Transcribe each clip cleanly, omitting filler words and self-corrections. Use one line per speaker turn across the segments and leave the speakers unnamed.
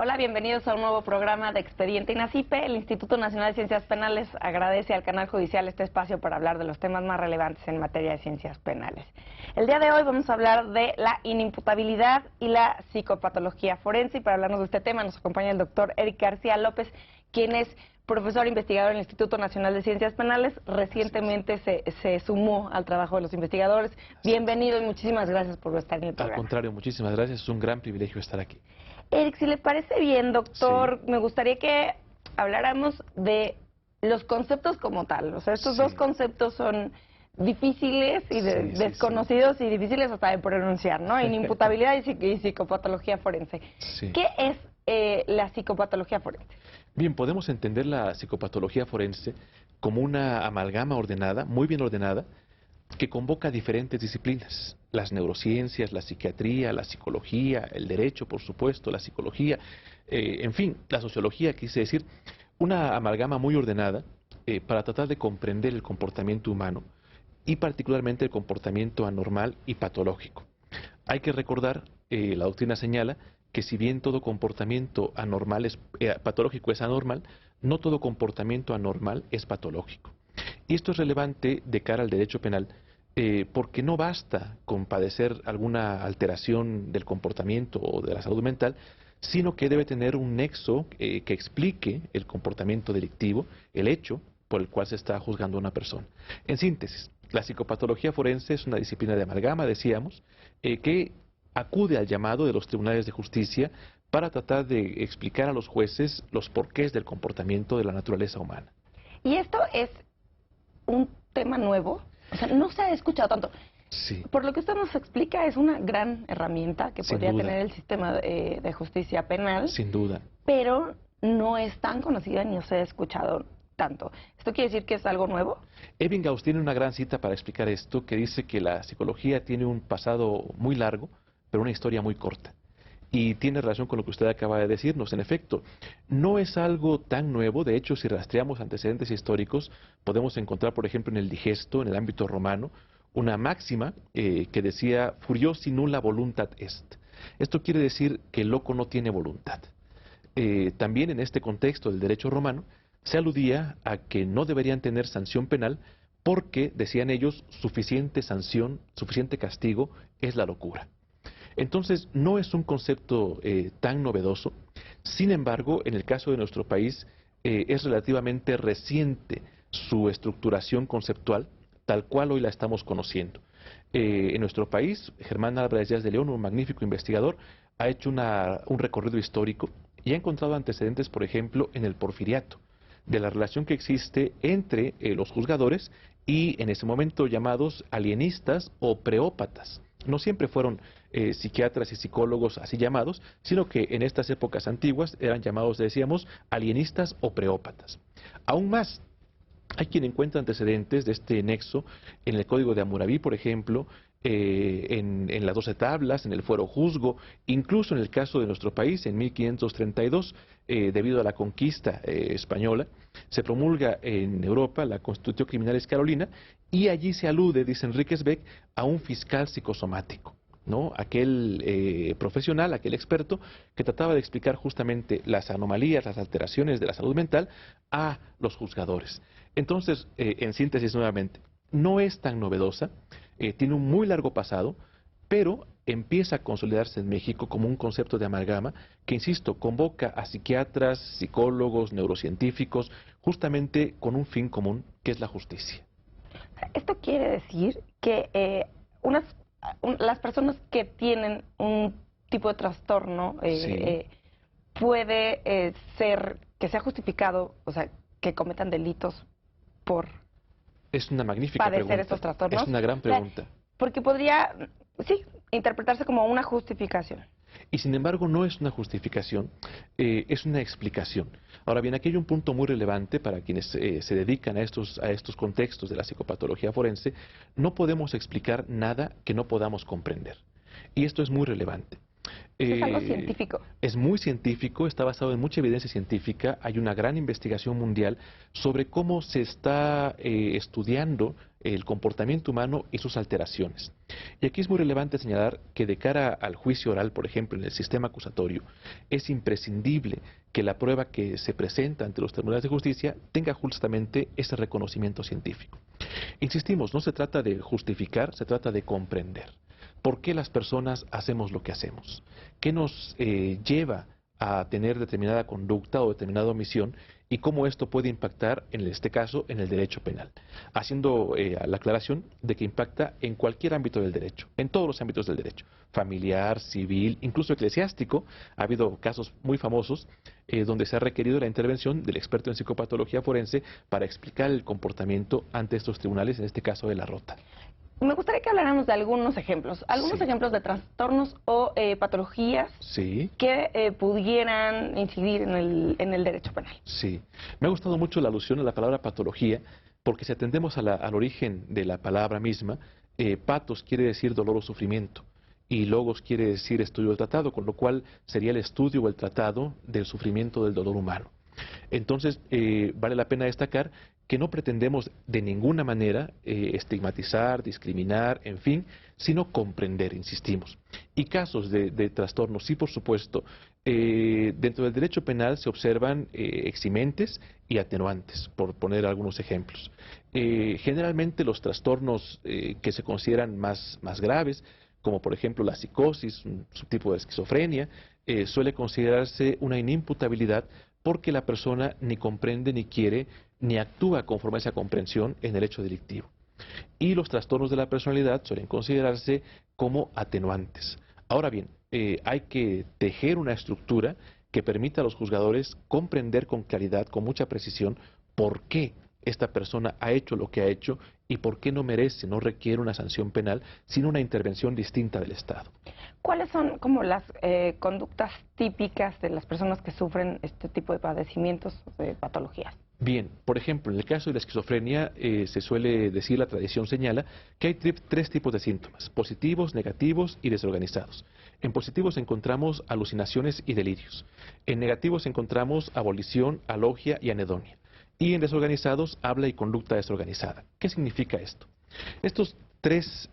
Hola, bienvenidos a un nuevo programa de Expediente INACIPE. El Instituto Nacional de Ciencias Penales agradece al Canal Judicial este espacio para hablar de los temas más relevantes en materia de ciencias penales. El día de hoy vamos a hablar de la inimputabilidad y la psicopatología forense. Y para hablarnos de este tema nos acompaña el doctor Eric García López, quien es profesor investigador en el Instituto Nacional de Ciencias Penales. Recientemente se sumó al trabajo de los investigadores. Bienvenido y muchísimas gracias por estar en el programa.
Al contrario, muchísimas gracias. Es un gran privilegio estar aquí.
Eric, si le parece bien, doctor,
Sí.
me gustaría que habláramos de los conceptos como tal. O sea, estos dos conceptos son difíciles y desconocidos y difíciles hasta de pronunciar, ¿no? Inimputabilidad y psicopatología forense.
Sí.
¿Qué es la psicopatología forense?
Bien, podemos entender la psicopatología forense como una amalgama ordenada, muy bien ordenada, que convoca diferentes disciplinas: las neurociencias, la psiquiatría, la psicología, el derecho, por supuesto, la psicología, en fin, la sociología, quise decir, una amalgama muy ordenada para tratar de comprender el comportamiento humano y particularmente el comportamiento anormal y patológico. Hay que recordar, la doctrina señala que si bien todo comportamiento anormal patológico es anormal, no todo comportamiento anormal es patológico. Y esto es relevante de cara al derecho penal, porque no basta con padecer alguna alteración del comportamiento o de la salud mental, sino que debe tener un nexo que explique el comportamiento delictivo, el hecho por el cual se está juzgando a una persona. En síntesis, la psicopatología forense es una disciplina de amalgama, decíamos, que acude al llamado de los tribunales de justicia para tratar de explicar a los jueces los porqués del comportamiento de la naturaleza humana.
Y esto es un tema nuevo, o sea, no se ha escuchado tanto.
Sí.
Por lo que usted nos explica, es una gran herramienta que
Sin
podría
duda.
tener el sistema de justicia penal,
Sin duda.
pero no es tan conocida ni se ha escuchado tanto. ¿Esto quiere decir que es algo nuevo?
Ebbinghaus tiene una gran cita para explicar esto, que dice que la psicología tiene un pasado muy largo, pero una historia muy corta. Y tiene relación con lo que usted acaba de decirnos. En efecto, no es algo tan nuevo. De hecho, si rastreamos antecedentes históricos, podemos encontrar, por ejemplo, en el digesto, en el ámbito romano, una máxima que decía furiosi nulla voluntat est. Esto quiere decir que el loco no tiene voluntad. También en este contexto del derecho romano se aludía a que no deberían tener sanción penal porque, decían ellos, suficiente sanción, suficiente castigo es la locura. Entonces, no es un concepto tan novedoso. Sin embargo, en el caso de nuestro país, es relativamente reciente su estructuración conceptual, tal cual hoy la estamos conociendo. En nuestro país, Germán Álvarez Díaz de León, un magnífico investigador, ha hecho un recorrido histórico y ha encontrado antecedentes, por ejemplo, en el porfiriato, de la relación que existe entre los juzgadores y en ese momento llamados alienistas o preópatas. No siempre fueron psiquiatras y psicólogos así llamados, sino que en estas épocas antiguas eran llamados, decíamos, alienistas o preópatas. Aún más, hay quien encuentra antecedentes de este nexo en el Código de Hammurabi, por ejemplo, en las 12 tablas, en el Fuero Juzgo, incluso en el caso de nuestro país, en 1532, debido a la conquista española, se promulga en Europa la Constitución Criminalis Carolina, y allí se alude, dice Enríquez Beck, a un fiscal psicosomático, ¿no? Aquel profesional, aquel experto que trataba de explicar justamente las anomalías, las alteraciones de la salud mental a los juzgadores. Entonces, en síntesis nuevamente, no es tan novedosa, tiene un muy largo pasado, pero empieza a consolidarse en México como un concepto de amalgama que, insisto, convoca a psiquiatras, psicólogos, neurocientíficos, justamente con un fin común, que es la justicia.
Esto quiere decir que las personas que tienen un tipo de trastorno puede ser que sea justificado, o sea, que cometan delitos por
Es una magnífica
padecer
pregunta.
estos trastornos.
Es una gran pregunta.
Porque podría, sí, interpretarse como una justificación.
Y sin embargo no es una justificación, es una explicación. Ahora bien, aquí hay un punto muy relevante para quienes se dedican a estos contextos de la psicopatología forense. No podemos explicar nada que no podamos comprender. Y esto es muy relevante.
Es algo científico.
Es muy científico, está basado en mucha evidencia científica. Hay una gran investigación mundial sobre cómo se está estudiando el comportamiento humano y sus alteraciones. Y aquí es muy relevante señalar que de cara al juicio oral, por ejemplo, en el sistema acusatorio, es imprescindible que la prueba que se presenta ante los tribunales de justicia tenga justamente ese reconocimiento científico. Insistimos, no se trata de justificar, se trata de comprender. ¿Por qué las personas hacemos lo que hacemos? ¿Qué nos lleva a tener determinada conducta o determinada omisión y cómo esto puede impactar, en este caso, en el derecho penal? Haciendo la aclaración de que impacta en cualquier ámbito del derecho, en todos los ámbitos del derecho, familiar, civil, incluso eclesiástico. Ha habido casos muy famosos donde se ha requerido la intervención del experto en psicopatología forense para explicar el comportamiento ante estos tribunales, en este caso de la Rota.
Me gustaría que habláramos de algunos ejemplos, ejemplos de trastornos o patologías que pudieran incidir en el derecho penal.
Sí, me ha gustado mucho la alusión a la palabra patología, porque si atendemos al origen de la palabra misma, patos quiere decir dolor o sufrimiento, y logos quiere decir estudio o tratado, con lo cual sería el estudio o el tratado del sufrimiento del dolor humano. Entonces, vale la pena destacar que no pretendemos de ninguna manera estigmatizar, discriminar, en fin, sino comprender, insistimos. Y casos de trastornos, sí, por supuesto. Dentro del derecho penal se observan eximentes y atenuantes, por poner algunos ejemplos. Generalmente los trastornos que se consideran más graves, como por ejemplo la psicosis, un subtipo de esquizofrenia, suele considerarse una inimputabilidad porque la persona ni comprende, ni quiere, ni actúa conforme a esa comprensión en el hecho delictivo. Y los trastornos de la personalidad suelen considerarse como atenuantes. Ahora bien, hay que tejer una estructura que permita a los juzgadores comprender con claridad, con mucha precisión, por qué esta persona ha hecho lo que ha hecho y por qué no merece, no requiere una sanción penal, sino una intervención distinta del Estado.
¿Cuáles son como las conductas típicas de las personas que sufren este tipo de padecimientos, de patologías?
Bien, por ejemplo, en el caso de la esquizofrenia se suele decir, la tradición señala, que hay tres tipos de síntomas: positivos, negativos y desorganizados. En positivos encontramos alucinaciones y delirios. En negativos encontramos abolición, alogia y anedonia. Y en desorganizados, habla y conducta desorganizada. ¿Qué significa esto? Estos tres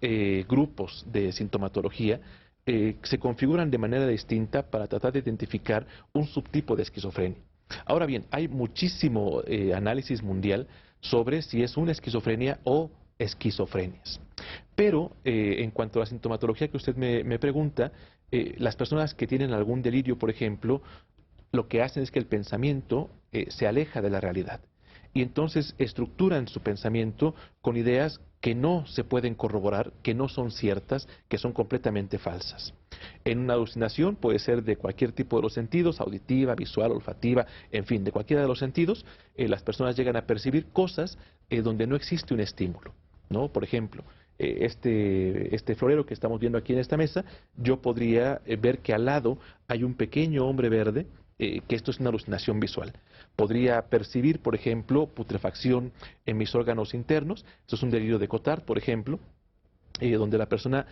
grupos de sintomatología se configuran de manera distinta para tratar de identificar un subtipo de esquizofrenia. Ahora bien, hay muchísimo análisis mundial sobre si es una esquizofrenia o esquizofrenias. Pero en cuanto a la sintomatología que usted me pregunta, las personas que tienen algún delirio, por ejemplo, lo que hacen es que el pensamiento se aleja de la realidad. Y entonces estructuran su pensamiento con ideas que no se pueden corroborar, que no son ciertas, que son completamente falsas. En una alucinación puede ser de cualquier tipo de los sentidos, auditiva, visual, olfativa, en fin, de cualquiera de los sentidos, las personas llegan a percibir cosas donde no existe un estímulo, ¿no? Por ejemplo, este florero que estamos viendo aquí en esta mesa, yo podría ver que al lado hay un pequeño hombre verde, que esto es una alucinación visual. Podría percibir, por ejemplo, putrefacción en mis órganos internos. Esto es un delirio de Cotard, por ejemplo, donde la persona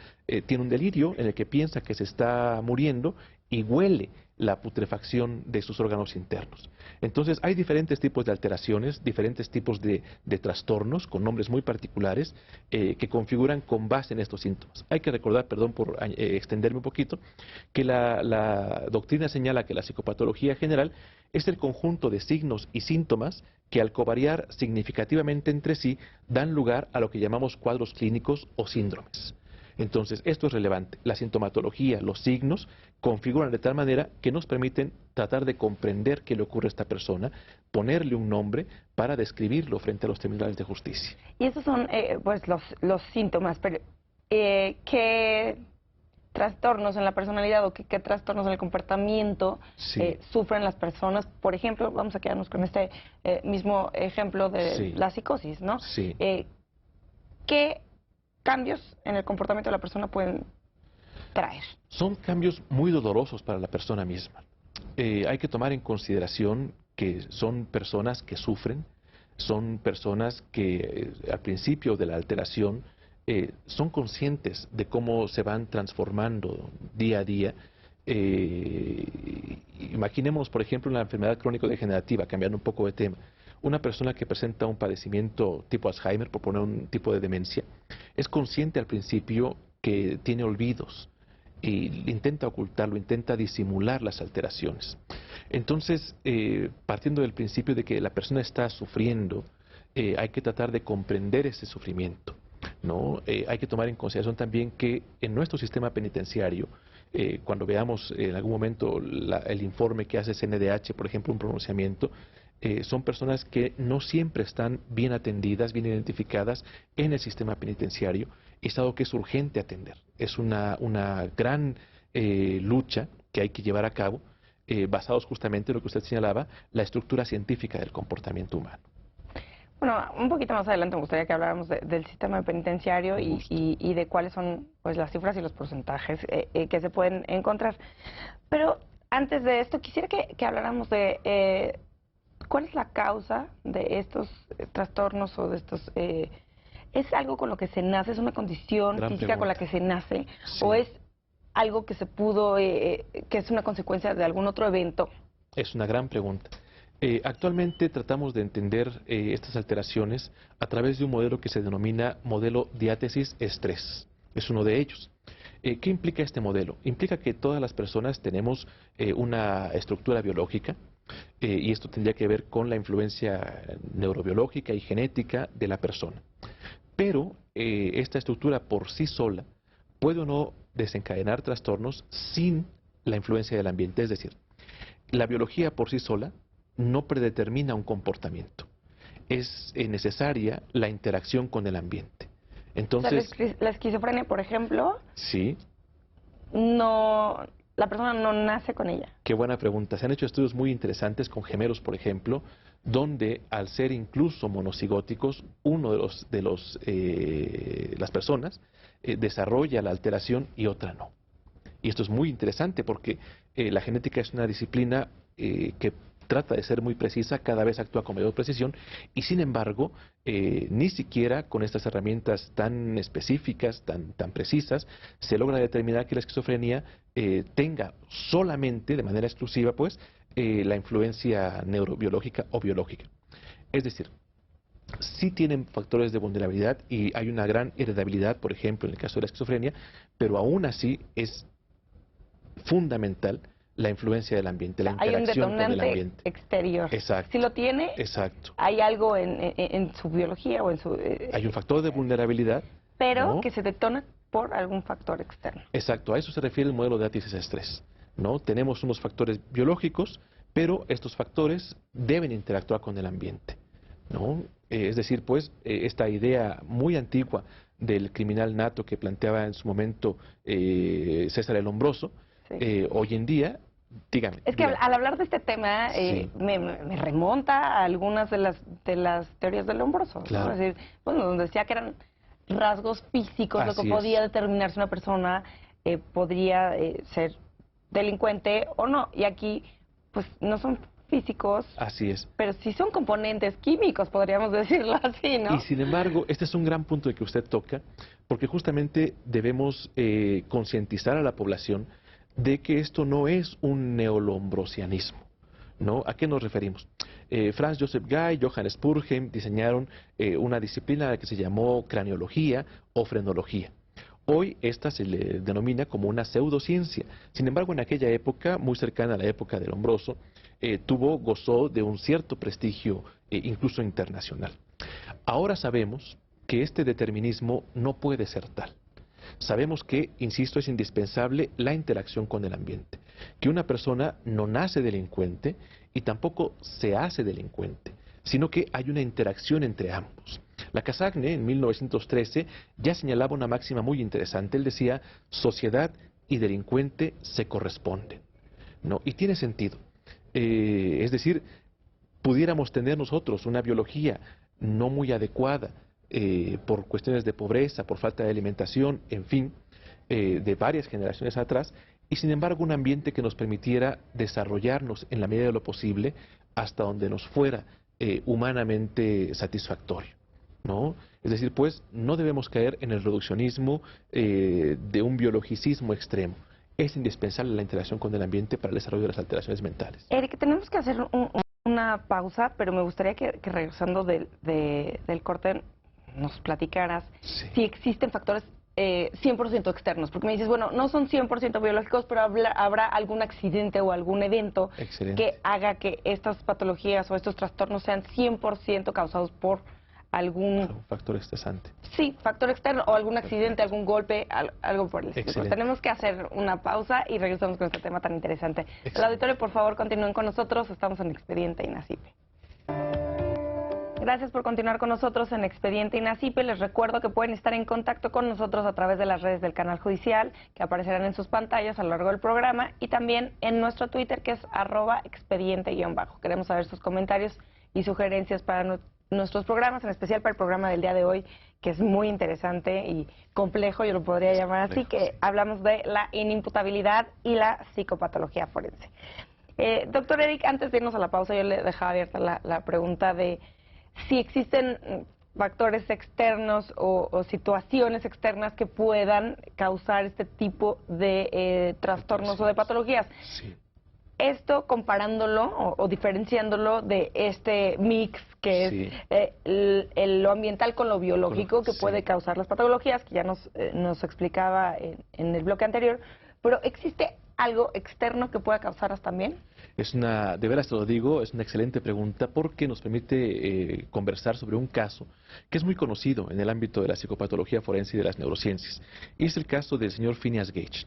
tiene un delirio en el que piensa que se está muriendo y huele la putrefacción de sus órganos internos. Entonces hay diferentes tipos de alteraciones, diferentes tipos de trastornos con nombres muy particulares que configuran con base en estos síntomas. Hay que recordar, perdón por extenderme un poquito, que la doctrina señala que la psicopatología general es el conjunto de signos y síntomas que al covariar significativamente entre sí dan lugar a lo que llamamos cuadros clínicos o síndromes. Entonces, esto es relevante. La sintomatología, los signos, configuran de tal manera que nos permiten tratar de comprender qué le ocurre a esta persona, ponerle un nombre para describirlo frente a los tribunales de justicia.
Y esos son pues los síntomas, pero ¿qué trastornos en la personalidad o qué trastornos en el comportamiento sufren las personas? Por ejemplo, vamos a quedarnos con este mismo ejemplo de la psicosis, ¿no?
Sí.
¿Qué cambios en el comportamiento de la persona pueden traer?
Son cambios muy dolorosos para la persona misma. Hay que tomar en consideración que son personas que sufren, son personas que al principio de la alteración son conscientes de cómo se van transformando día a día. Imaginemos, por ejemplo, una enfermedad crónico-degenerativa, cambiando un poco de tema. una persona que presenta un padecimiento tipo Alzheimer, por poner un tipo de demencia, es consciente al principio que tiene olvidos y intenta ocultarlo, intenta disimular las alteraciones. Entonces, partiendo del principio de que la persona está sufriendo, hay que tratar de comprender ese sufrimiento, ¿no? Hay que tomar en consideración también que en nuestro sistema penitenciario, cuando veamos en algún momento el informe que hace CNDH, por ejemplo, un pronunciamiento, son personas que no siempre están bien atendidas, bien identificadas en el sistema penitenciario, y es algo que es urgente atender. Es una gran lucha que hay que llevar a cabo, basados justamente en lo que usted señalaba, la estructura científica del comportamiento humano.
Bueno, un poquito más adelante me gustaría que habláramos del sistema penitenciario y de cuáles son pues las cifras y los porcentajes que se pueden encontrar. Pero antes de esto, quisiera que habláramos de cuál es la causa de estos trastornos o de estos... ¿Es algo con lo que se nace? ¿Es una condición
Gran
física
pregunta.
con la que se nace?
Sí.
¿O es algo que se pudo, que es una consecuencia de algún otro evento?
Es una gran pregunta. Actualmente tratamos de entender estas alteraciones a través de un modelo que se denomina modelo diátesis-estrés. Es uno de ellos. ¿Qué implica este modelo? Implica que todas las personas tenemos una estructura biológica, y esto tendría que ver con la influencia neurobiológica y genética de la persona. Pero esta estructura por sí sola puede o no desencadenar trastornos sin la influencia del ambiente. Es decir, la biología por sí sola no predetermina un comportamiento. Es necesaria la interacción con el ambiente. Entonces,
O sea, la esquizofrenia, por ejemplo,
sí,
no, la persona no nace con ella.
qué buena pregunta. Se han hecho estudios muy interesantes con gemelos, por ejemplo, donde al ser incluso monocigóticos, uno de las personas desarrolla la alteración y otra no. Y esto es muy interesante porque la genética es una disciplina que trata de ser muy precisa, cada vez actúa con mayor precisión, y sin embargo, ni siquiera con estas herramientas tan específicas, tan precisas, se logra determinar que la esquizofrenia tenga solamente, de manera exclusiva, pues, la influencia neurobiológica o biológica. Es decir, sí tienen factores de vulnerabilidad y hay una gran heredabilidad, por ejemplo, en el caso de la esquizofrenia, pero aún así es fundamental la influencia del ambiente, la
Hay un
interacción con el
detonante
ambiente.
exterior.
Exacto.
Si lo tiene,
Exacto.
hay algo en su biología o en su...
Hay un factor de vulnerabilidad.
pero
¿no?
que se detona por algún factor externo.
Exacto, a eso se refiere el modelo de diátesis-estrés, ¿no? Tenemos unos factores biológicos, pero estos factores deben interactuar con el ambiente, ¿no? Es decir, pues, esta idea muy antigua del criminal nato que planteaba en su momento César el Hombroso,
Sí.
hoy en día, dígame.
Es que
dígame.
al hablar de este tema,
Sí.
me remonta a algunas de las teorías del Lombroso, ¿no?
Claro.
Es decir, bueno, donde decía que eran rasgos físicos lo
Así
que
es.
podía determinar si una persona podría ser delincuente o no. Y aquí, pues, no son físicos,
Así es.
pero sí son componentes químicos, podríamos decirlo así, ¿no?
Y sin embargo, este es un gran punto de que usted toca, porque justamente debemos concientizar a la población de que esto no es un neolombrosianismo, ¿no? ¿A qué nos referimos? Franz Joseph Guy, Johann Spurgeon diseñaron una disciplina que se llamó craneología o frenología. Hoy esta se le denomina como una pseudociencia. Sin embargo, en aquella época, muy cercana a la época del Lombroso, gozó de un cierto prestigio, incluso internacional. Ahora sabemos que este determinismo no puede ser tal. Sabemos que, insisto, es indispensable la interacción con el ambiente, que una persona no nace delincuente y tampoco se hace delincuente, sino que hay una interacción entre ambos. Lacassagne, en 1913, ya señalaba una máxima muy interesante. Él decía, sociedad y delincuente se corresponden, ¿no? Y tiene sentido. Es decir, pudiéramos tener nosotros una biología no muy adecuada, por cuestiones de pobreza, por falta de alimentación, en fin, de varias generaciones atrás, y sin embargo un ambiente que nos permitiera desarrollarnos en la medida de lo posible hasta donde nos fuera humanamente satisfactorio, ¿no? Es decir, pues no debemos caer en el reduccionismo de un biologicismo extremo. Es indispensable la interacción con el ambiente para el desarrollo de las alteraciones mentales.
Eric, tenemos que hacer un una pausa, pero me gustaría que regresando del corte nos platicaras si existen factores 100% externos, porque me dices, bueno, no son 100% biológicos, pero habrá algún accidente o algún evento que haga que estas patologías o estos trastornos sean 100% causados por algún
factor estresante.
Sí, factor externo o algún accidente, algún golpe, algo por el estilo. Tenemos que hacer una pausa y regresamos con este tema tan interesante. El auditorio, por favor, continúen con nosotros. Estamos en Expediente INACIPE. Gracias por continuar con nosotros en Expediente INACIPE. Les recuerdo que pueden estar en contacto con nosotros a través de las redes del canal judicial que aparecerán en sus pantallas a lo largo del programa y también en nuestro Twitter que es @expediente_. Queremos saber sus comentarios y sugerencias para nuestros programas, en especial para el programa del día de hoy, que es muy interesante y complejo, yo lo podría llamar así, que hablamos de la inimputabilidad y la psicopatología forense. Doctor Eric, antes de irnos a la pausa, yo le dejaba abierta la pregunta de si existen factores externos o situaciones externas que puedan causar este tipo de trastornos o de patologías.
Sí.
Esto comparándolo o diferenciándolo de este mix que es lo ambiental con lo biológico que puede causar las patologías, que ya nos explicaba en el bloque anterior, pero ¿existe algo externo que pueda causarlas también?
De veras te lo digo, es una excelente pregunta porque nos permite conversar sobre un caso que es muy conocido en el ámbito de la psicopatología forense y de las neurociencias. Y es el caso del señor Phineas Gage.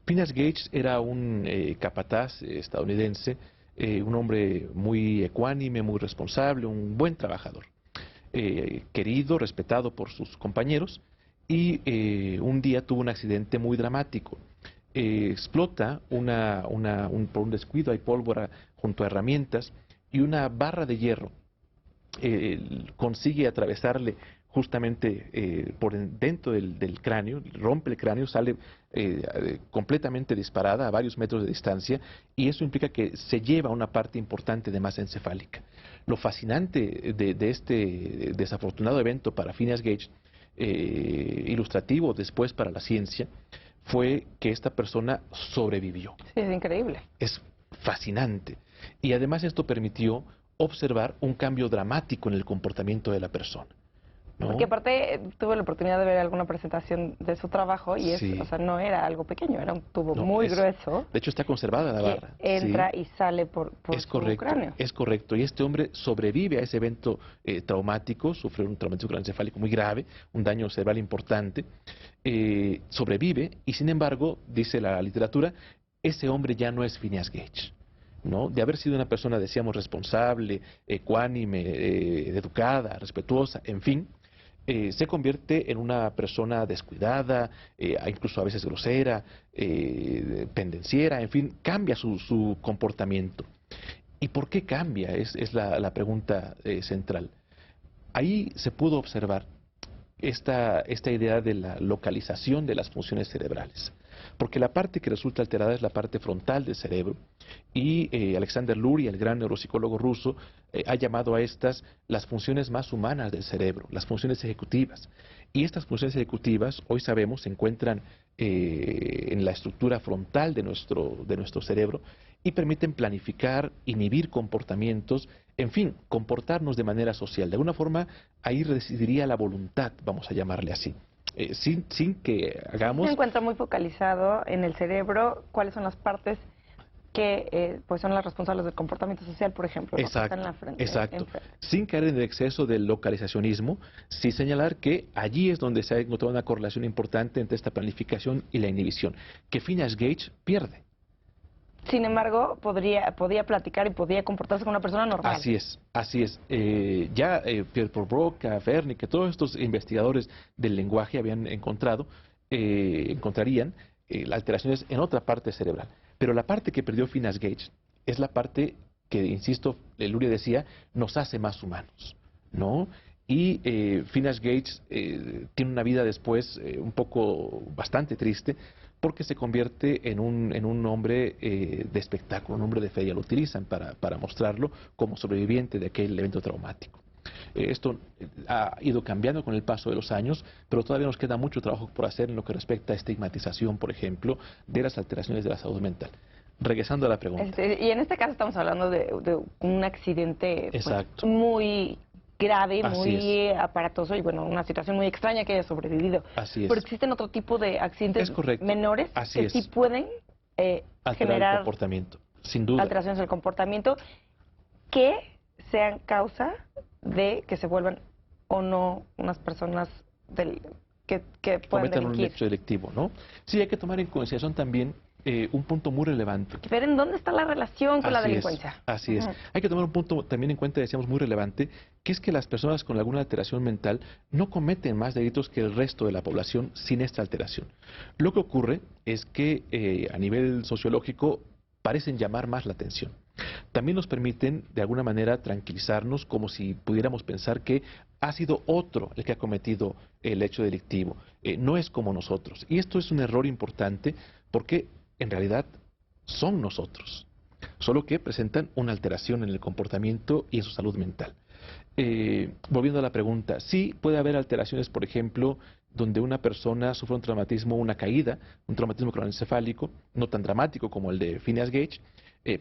Phineas Gage era un capataz estadounidense, un hombre muy ecuánime, muy responsable, un buen trabajador, querido, respetado por sus compañeros, y un día tuvo un accidente muy dramático. Explota por un descuido, hay pólvora junto a herramientas y una barra de hierro consigue atravesarle justamente por dentro del cráneo, rompe el cráneo, sale completamente disparada a varios metros de distancia y eso implica que se lleva una parte importante de masa encefálica. Lo fascinante de este desafortunado evento para Phineas Gage, ilustrativo después para la ciencia, fue que esta persona sobrevivió.
Sí, es increíble.
Es fascinante. Y además esto permitió observar un cambio dramático en el comportamiento de la persona, ¿no?
Porque aparte tuve la oportunidad de ver alguna presentación de su trabajo y
Sí.
o sea, no era algo pequeño, era un tubo muy grueso.
De hecho está conservada la barra.
Entra y sale por
su cráneo. Es correcto. Y este hombre sobrevive a ese evento traumático, sufre un traumatismo craneoencefálico muy grave, un daño cerebral importante, sobrevive y sin embargo, dice la literatura, ese hombre ya no es Phineas Gage, ¿no? De haber sido una persona, decíamos, responsable, ecuánime, educada, respetuosa, en fin, se convierte en una persona descuidada, incluso a veces grosera, pendenciera, en fin, cambia su comportamiento. ¿Y por qué cambia? Es la pregunta central. Ahí se pudo observar esta idea de la localización de las funciones cerebrales. Porque la parte que resulta alterada es la parte frontal del cerebro y Alexander Luria, el gran neuropsicólogo ruso, ha llamado a estas las funciones más humanas del cerebro, las funciones ejecutivas. Y estas funciones ejecutivas, hoy sabemos, se encuentran en la estructura frontal de nuestro cerebro y permiten planificar, inhibir comportamientos, en fin, comportarnos de manera social. De alguna forma, ahí residiría la voluntad, vamos a llamarle así. Sin que hagamos...
Se encuentra muy focalizado en el cerebro, cuáles son las partes que pues son las responsables del comportamiento social, por ejemplo.
Exacto,
en la frente,
exacto. Sin caer en el exceso del localizacionismo, sí señalar que allí es donde se ha encontrado una correlación importante entre esta planificación y la inhibición, que Phineas Gage pierde.
Sin embargo, podía platicar y podía comportarse como una persona normal.
Así es, así es. Pierre Paul Broca, Wernicke, todos estos investigadores del lenguaje habían encontrarían alteraciones en otra parte cerebral. Pero la parte que perdió Phineas Gage es la parte que, insisto, Luria decía, nos hace más humanos, ¿no? Y Phineas Gage tiene una vida después bastante triste, porque se convierte en un hombre de espectáculo, un hombre de feria. Lo utilizan para mostrarlo como sobreviviente de aquel evento traumático. Esto ha ido cambiando con el paso de los años, pero todavía nos queda mucho trabajo por hacer en lo que respecta a estigmatización, por ejemplo, de las alteraciones de la salud mental. regresando a la pregunta.
Y en este caso estamos hablando de un accidente pues,
Exacto.
muy grave,
Así
muy aparatoso y bueno, una situación muy extraña que haya sobrevivido.
Así es.
Pero existen otro tipo de accidentes
Es correcto.
menores
Así
que
es.
sí pueden
Alterar el
generar
comportamiento, sin duda.
alteraciones del comportamiento que sean causa de que se vuelvan o no unas personas que puedan
Cometan un
delinquir.
hecho delictivo, ¿no? Sí, hay que tomar en consideración también un punto muy relevante.
Ver en dónde está la relación con la
Así es,
delincuencia.
así es.
Ujú.
Hay que tomar un punto también en cuenta, decíamos, muy relevante, que es que las personas con alguna alteración mental no cometen más delitos que el resto de la población sin esta alteración. Lo que ocurre es que a nivel sociológico parecen llamar más la atención. También nos permiten, de alguna manera, tranquilizarnos como si pudiéramos pensar que ha sido otro el que ha cometido el hecho delictivo. No es como nosotros. Y esto es un error importante porque, en realidad, son nosotros. Solo que presentan una alteración en el comportamiento y en su salud mental. Volviendo a la pregunta, sí puede haber alteraciones, por ejemplo, donde una persona sufre un traumatismo, una caída, un traumatismo craneoencefálico, no tan dramático como el de Phineas Gage,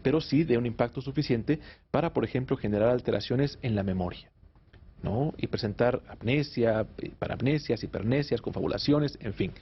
pero sí de un impacto suficiente para, por ejemplo, generar alteraciones en la memoria, ¿no? Y presentar amnesia, paramnesias, hipernesias, confabulaciones, en fin.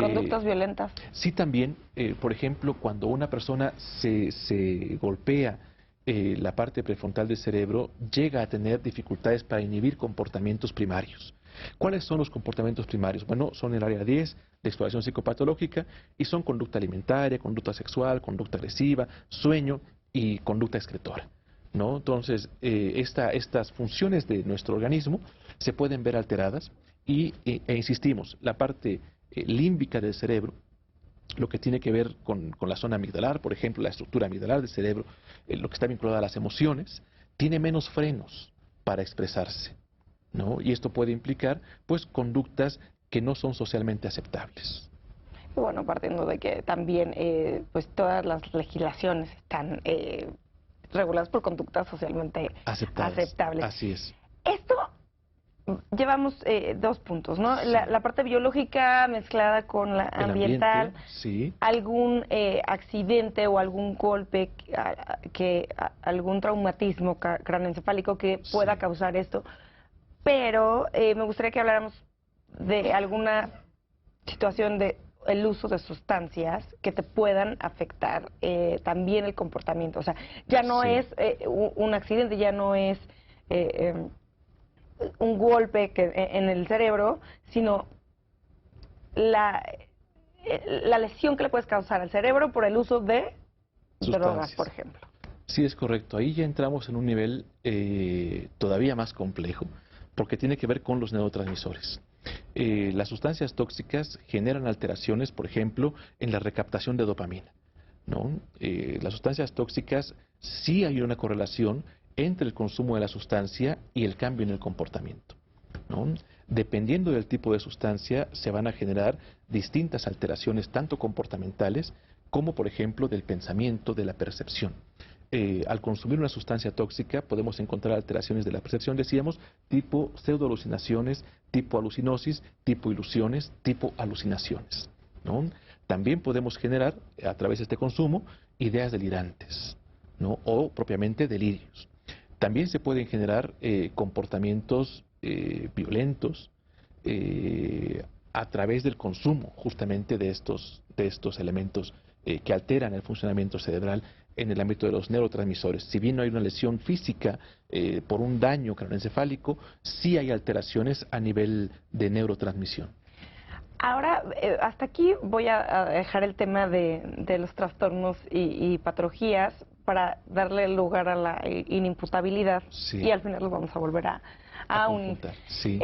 Conductas violentas.
Sí también, por ejemplo, cuando una persona se golpea la parte prefrontal del cerebro, llega a tener dificultades para inhibir comportamientos primarios. ¿Cuáles son los comportamientos primarios? Bueno, son el área 10 de exploración psicopatológica y son conducta alimentaria, conducta sexual, conducta agresiva, sueño y conducta excretora, ¿no? Entonces, estas funciones de nuestro organismo se pueden ver alteradas e insistimos, la parte límbica del cerebro, lo que tiene que ver con la zona amigdalar, por ejemplo, la estructura amigdalar del cerebro, lo que está vinculado a las emociones, tiene menos frenos para expresarse, ¿no? Y esto puede implicar, pues, conductas que no son socialmente aceptables.
Bueno, partiendo de que también pues todas las legislaciones están reguladas por conductas socialmente aceptables.
Así es.
Esto llevamos dos puntos, ¿no?
Sí.
La parte biológica mezclada con la
El
ambiental.
ambiente, sí.
Algún accidente o algún golpe, algún traumatismo craneoencefálico que pueda
Sí.
causar esto. Pero me gustaría que habláramos de alguna situación de el uso de sustancias que te puedan afectar también el comportamiento. O sea, ya no
Sí.
es un accidente, ya no es un golpe en el cerebro, sino la lesión que le puedes causar al cerebro por el uso de drogas, por ejemplo.
Sí, es correcto. Ahí ya entramos en un nivel todavía más complejo, porque tiene que ver con los neurotransmisores. Las sustancias tóxicas generan alteraciones, por ejemplo, en la recaptación de dopamina, ¿no? Las sustancias tóxicas, sí hay una correlación entre el consumo de la sustancia y el cambio en el comportamiento, ¿no? Dependiendo del tipo de sustancia, se van a generar distintas alteraciones, tanto comportamentales como, por ejemplo, del pensamiento, de la percepción. Al consumir una sustancia tóxica podemos encontrar alteraciones de la percepción, decíamos, tipo pseudoalucinaciones, tipo alucinosis, tipo ilusiones, tipo alucinaciones, ¿no? También podemos generar, a través de este consumo, ideas delirantes, ¿no? O propiamente delirios. También se pueden generar comportamientos violentos a través del consumo justamente de estos elementos que alteran el funcionamiento cerebral en el ámbito de los neurotransmisores. Si bien no hay una lesión física por un daño craneoencefálico, sí hay alteraciones a nivel de neurotransmisión.
Ahora, hasta aquí voy a dejar el tema de los trastornos y patologías para darle lugar a la inimputabilidad.
Sí.
Y al final los vamos a volver a unir.
Sí.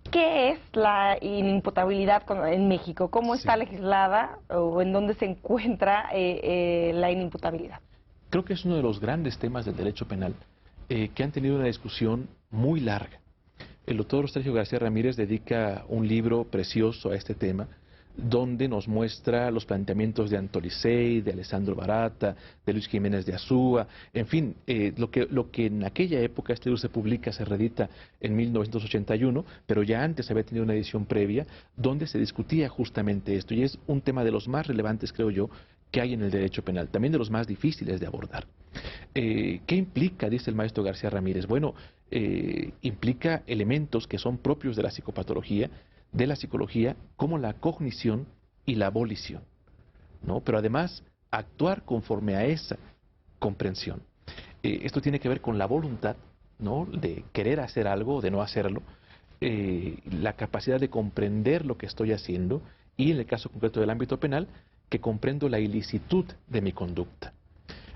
¿Qué es la inimputabilidad en México? ¿Cómo está
Sí.
legislada o en dónde se encuentra la inimputabilidad?
Creo que es uno de los grandes temas del derecho penal que han tenido una discusión muy larga. El doctor Sergio García Ramírez dedica un libro precioso a este tema, donde nos muestra los planteamientos de Antolicey, de Alessandro Barata, de Luis Jiménez de Azúa, en fin, lo que en aquella época este libro se publica, se reedita en 1981, pero ya antes había tenido una edición previa, donde se discutía justamente esto, y es un tema de los más relevantes, creo yo, que hay en el derecho penal, también de los más difíciles de abordar. ¿Qué implica, dice el maestro García Ramírez? Bueno, implica elementos que son propios de la psicopatología, de la psicología, como la cognición y la volición, ¿no? Pero además, actuar conforme a esa comprensión. Esto tiene que ver con la voluntad, ¿no?, de querer hacer algo o de no hacerlo, la capacidad de comprender lo que estoy haciendo y, en el caso concreto del ámbito penal, que comprendo la ilicitud de mi conducta.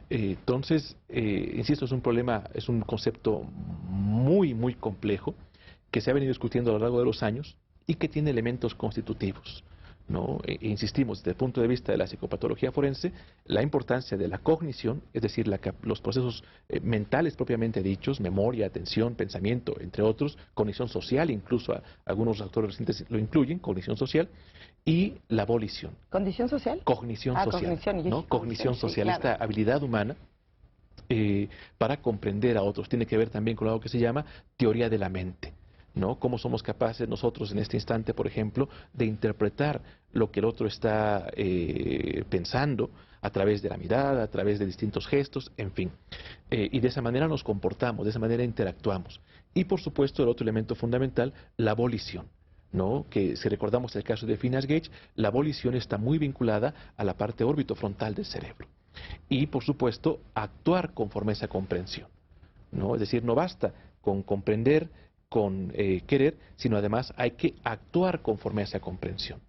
Entonces, insisto, es un problema, es un concepto muy, muy complejo que se ha venido discutiendo a lo largo de los años y que tiene elementos constitutivos, ¿no? Insistimos, desde el punto de vista de la psicopatología forense, la importancia de la cognición, es decir, los procesos mentales propiamente dichos, memoria, atención, pensamiento, entre otros, cognición social, incluso algunos autores recientes lo incluyen, cognición social, y la volición.
¿Condición social?
Cognición social,
cognición,
¿no? Cognición social,
sí, claro.
esta habilidad humana para comprender a otros. Tiene que ver también con algo que se llama teoría de la mente, ¿no? Cómo somos capaces nosotros en este instante, por ejemplo, de interpretar lo que el otro está pensando a través de la mirada, a través de distintos gestos, en fin. Y de esa manera nos comportamos, de esa manera interactuamos. Y por supuesto el otro elemento fundamental, la volición, ¿no? Que si recordamos el caso de Phineas Gage, la volición está muy vinculada a la parte orbitofrontal del cerebro. Y por supuesto actuar conforme a esa comprensión, ¿no? Es decir, no basta con comprender, con querer, sino además hay que actuar conforme a esa comprensión.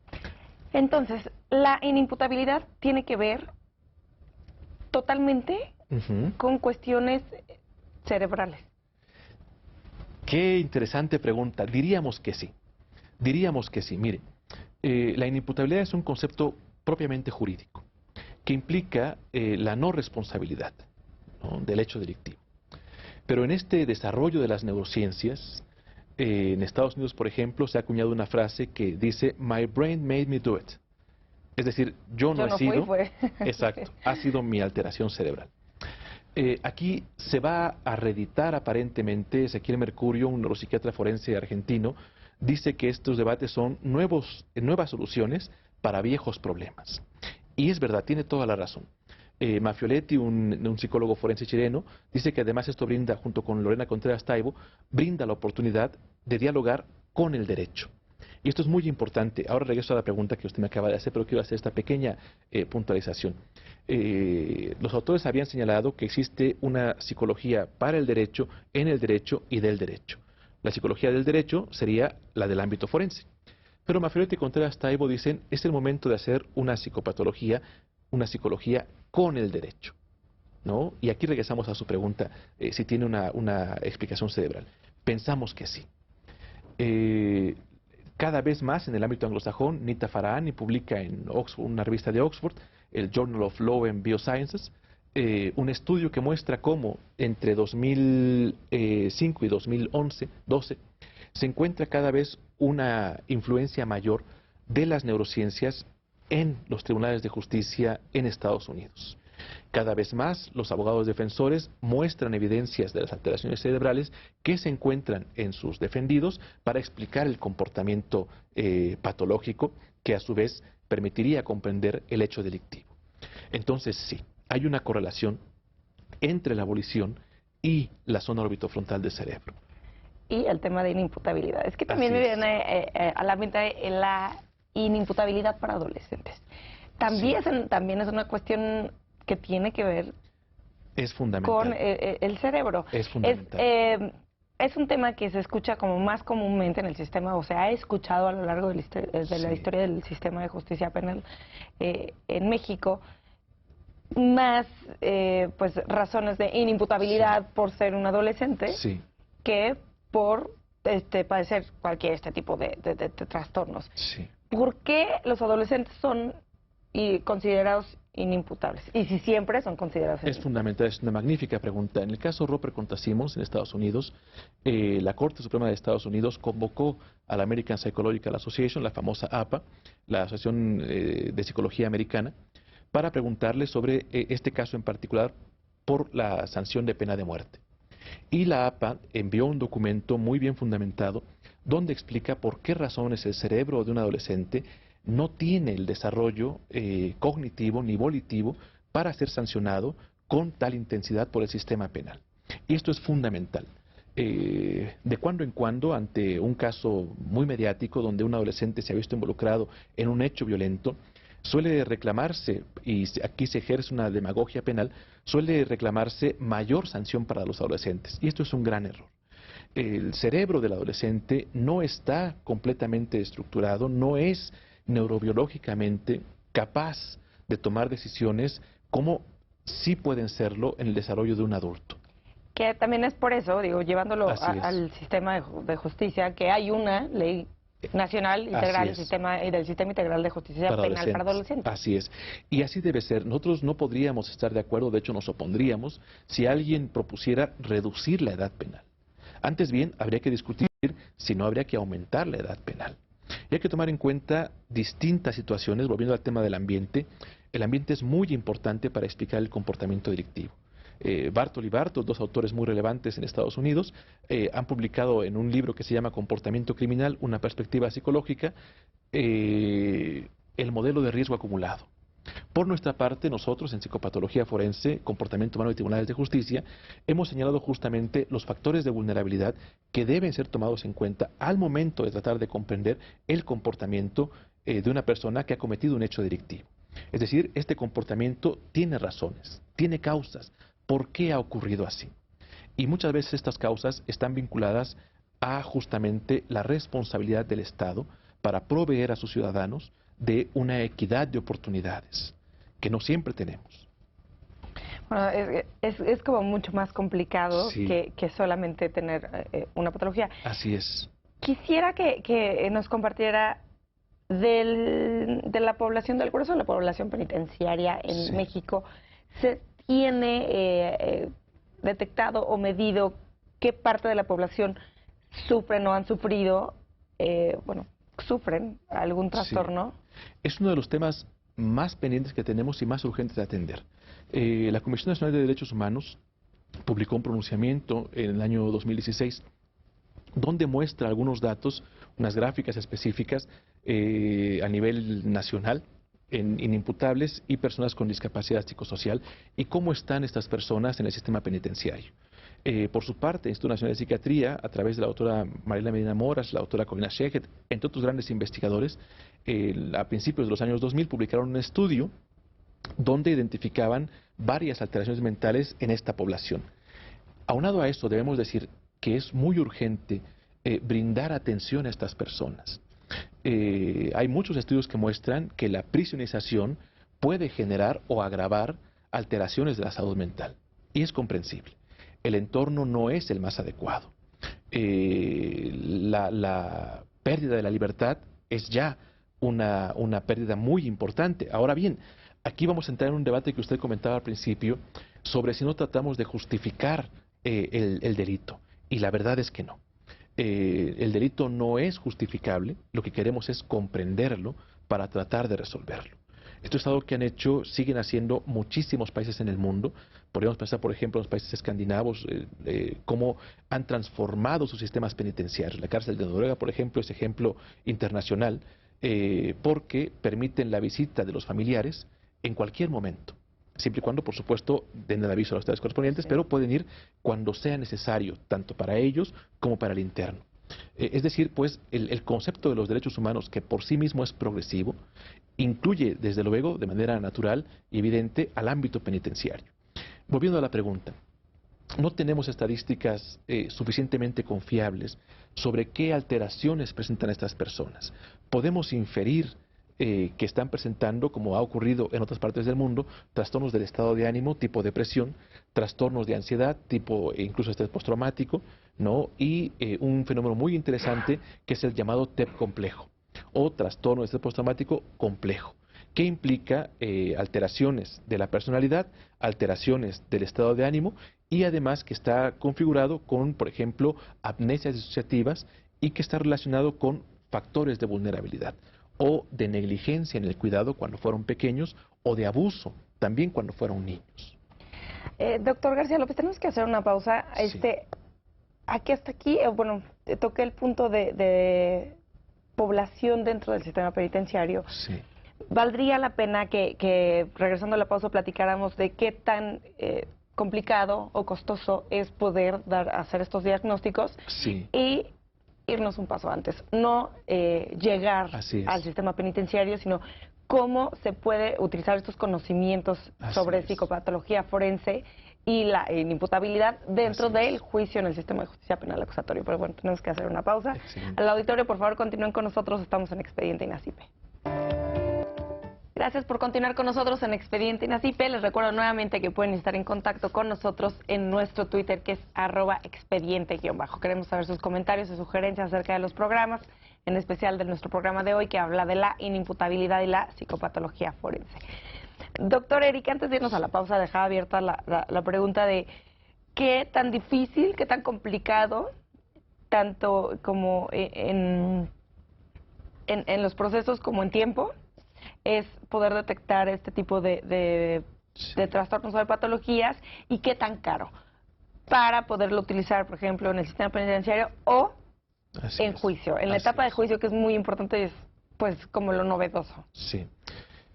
Entonces, la inimputabilidad tiene que ver totalmente con cuestiones cerebrales.
Qué interesante pregunta. Diríamos que sí. Diríamos que sí. Mire, la inimputabilidad es un concepto propiamente jurídico que implica la no responsabilidad, ¿no?, del hecho delictivo. Pero en este desarrollo de las neurociencias, en Estados Unidos, por ejemplo, se ha acuñado una frase que dice, "My brain made me do it". Es decir, yo no he sido, exacto, ha sido mi alteración cerebral. Aquí se va a reeditar aparentemente, Ezequiel Mercurio, un neuropsiquiatra forense argentino, dice que estos debates son nuevas soluciones para viejos problemas. Y es verdad, tiene toda la razón. Maffioletti, un psicólogo forense chileno, dice que además esto brinda, junto con Lorena Contreras Taibo, brinda la oportunidad de dialogar con el derecho. Y esto es muy importante. Ahora regreso a la pregunta que usted me acaba de hacer, pero quiero hacer esta pequeña puntualización. Los autores habían señalado que existe una psicología para el derecho, en el derecho y del derecho. La psicología del derecho sería la del ámbito forense. Pero Maffioletti y Contreras Taibo dicen, es el momento de hacer una psicopatología, una psicología con el derecho, ¿no? Y aquí regresamos a su pregunta, si tiene una explicación cerebral. Pensamos que sí. Cada vez más en el ámbito anglosajón, Nita Farahani publica en Oxford, una revista de Oxford, el Journal of Law and Biosciences, un estudio que muestra cómo entre 2005 y 2012 se encuentra cada vez una influencia mayor de las neurociencias en los tribunales de justicia en Estados Unidos. Cada vez más los abogados defensores muestran evidencias de las alteraciones cerebrales que se encuentran en sus defendidos para explicar el comportamiento patológico que a su vez permitiría comprender el hecho delictivo. Entonces sí, hay una correlación entre la volición y la zona orbitofrontal del cerebro.
Y el tema de inimputabilidad. Es que también me viene a la mente la inimputabilidad para adolescentes. También es una cuestión que tiene que ver con el cerebro.
Es fundamental.
Es un tema que se escucha como más comúnmente en el sistema, o se ha escuchado a lo largo de la historia del sistema de justicia penal en México, más pues razones de inimputabilidad por ser un adolescente que por padecer cualquier tipo de trastornos. ¿Por qué los adolescentes son considerados inimputables? Y si siempre son considerados inimputables.
Es fundamental, es una magnífica pregunta. En el caso Roper contra Simmons en Estados Unidos, la Corte Suprema de Estados Unidos convocó a la American Psychological Association, la famosa APA, la Asociación de Psicología Americana, para preguntarle sobre este caso en particular por la sanción de pena de muerte. Y la APA envió un documento muy bien fundamentado donde explica por qué razones el cerebro de un adolescente no tiene el desarrollo cognitivo ni volitivo para ser sancionado con tal intensidad por el sistema penal. Y esto es fundamental. De cuando en cuando, ante un caso muy mediático donde un adolescente se ha visto involucrado en un hecho violento, suele reclamarse, y aquí se ejerce una demagogia penal, suele reclamarse mayor sanción para los adolescentes. Y esto es un gran error. El cerebro del adolescente no está completamente estructurado, no es neurobiológicamente capaz de tomar decisiones como sí pueden serlo en el desarrollo de un adulto.
Que también es por eso, digo, llevándolo al sistema de justicia, que hay una ley nacional integral del sistema integral de justicia penal para adolescentes.
Así es. Y así debe ser. Nosotros no podríamos estar de acuerdo, de hecho nos opondríamos, si alguien propusiera reducir la edad penal. Antes bien, habría que discutir si no habría que aumentar la edad penal. Y hay que tomar en cuenta distintas situaciones, volviendo al tema del ambiente. El ambiente es muy importante para explicar el comportamiento delictivo. Bartol y Bartos, dos autores muy relevantes en Estados Unidos, han publicado en un libro que se llama Comportamiento Criminal, una perspectiva psicológica, el modelo de riesgo acumulado. Por nuestra parte, nosotros en Psicopatología Forense, Comportamiento Humano y Tribunales de Justicia, hemos señalado justamente los factores de vulnerabilidad que deben ser tomados en cuenta al momento de tratar de comprender el comportamiento de una persona que ha cometido un hecho delictivo. Es decir, este comportamiento tiene razones, tiene causas. ¿Por qué ha ocurrido así? Y muchas veces estas causas están vinculadas a justamente la responsabilidad del Estado para proveer a sus ciudadanos de una equidad de oportunidades, que no siempre tenemos.
Bueno, es como mucho más complicado que solamente tener una patología.
Así es.
Quisiera que nos compartiera de la población, del grueso de la población penitenciaria en México. ¿Se tiene detectado o medido qué parte de la población sufren o han sufrido, sufren algún trastorno?
Es uno de los temas más pendientes que tenemos y más urgentes de atender. La Comisión Nacional de Derechos Humanos publicó un pronunciamiento en el año 2016 donde muestra algunos datos, unas gráficas específicas a nivel nacional en inimputables y personas con discapacidad psicosocial y cómo están estas personas en el sistema penitenciario. Por su parte, el Instituto Nacional de Psiquiatría, a través de la doctora Mariela Medina Moras, la doctora Corina Sheget, entre otros grandes investigadores, a principios de los años 2000 publicaron un estudio donde identificaban varias alteraciones mentales en esta población. Aunado a esto, debemos decir que es muy urgente brindar atención a estas personas. Hay muchos estudios que muestran que la prisionización puede generar o agravar alteraciones de la salud mental. Y es comprensible. El entorno no es el más adecuado. La pérdida de la libertad es ya una pérdida muy importante. Ahora bien, aquí vamos a entrar en un debate que usted comentaba al principio sobre si no tratamos de justificar el delito. Y la verdad es que no. El delito no es justificable, lo que queremos es comprenderlo para tratar de resolverlo. Esto es algo que han hecho, siguen haciendo muchísimos países en el mundo. Podríamos pensar, por ejemplo, en los países escandinavos, cómo han transformado sus sistemas penitenciarios. La cárcel de Noruega, por ejemplo, es ejemplo internacional, porque permiten la visita de los familiares en cualquier momento. Siempre y cuando, por supuesto, den el aviso a los autoridades correspondientes, pero pueden ir cuando sea necesario, tanto para ellos como para el interno. Es decir, pues, el concepto de los derechos humanos, que por sí mismo es progresivo, incluye, desde luego, de manera natural y evidente, al ámbito penitenciario. Volviendo a la pregunta, no tenemos estadísticas suficientemente confiables sobre qué alteraciones presentan estas personas. Podemos inferir que están presentando, como ha ocurrido en otras partes del mundo, trastornos del estado de ánimo tipo depresión, trastornos de ansiedad tipo incluso estrés postraumático, ¿no? Y un fenómeno muy interesante que es el llamado TEP complejo o trastorno de estrés postraumático complejo, que implica alteraciones de la personalidad, alteraciones del estado de ánimo y además que está configurado con, por ejemplo, amnesias disociativas y que está relacionado con factores de vulnerabilidad o de negligencia en el cuidado cuando fueron pequeños o de abuso también cuando fueron niños.
Doctor García López, tenemos que hacer una pausa.
Sí.
Aquí hasta aquí, toqué el punto de población dentro del sistema penitenciario,
Sí.
valdría la pena que regresando a la pausa platicáramos de qué tan complicado o costoso es poder hacer estos diagnósticos
Sí.
y irnos un paso antes, no llegar al sistema penitenciario, sino cómo se puede utilizar estos conocimientos sobre psicopatología forense y la inimputabilidad dentro del juicio en el sistema de justicia penal acusatorio. Pero bueno, tenemos que hacer una pausa.
Excelente.
Al auditorio, por favor, continúen con nosotros. Estamos en Expediente INACIPE. Gracias por continuar con nosotros en Expediente INACIPE. Les recuerdo nuevamente que pueden estar en contacto con nosotros en nuestro Twitter, que es @expediente_. Queremos saber sus comentarios y sugerencias acerca de los programas, en especial de nuestro programa de hoy, que habla de la inimputabilidad y la psicopatología forense. Doctor Eric, antes de irnos a la pausa, dejaba abierta la pregunta de qué tan difícil, qué tan complicado, tanto como en los procesos como en tiempo, es poder detectar este tipo de trastornos o de patologías, y qué tan caro para poderlo utilizar, por ejemplo, en el sistema penitenciario o en juicio, en la etapa de juicio, que es muy importante y es pues como lo novedoso.
Sí.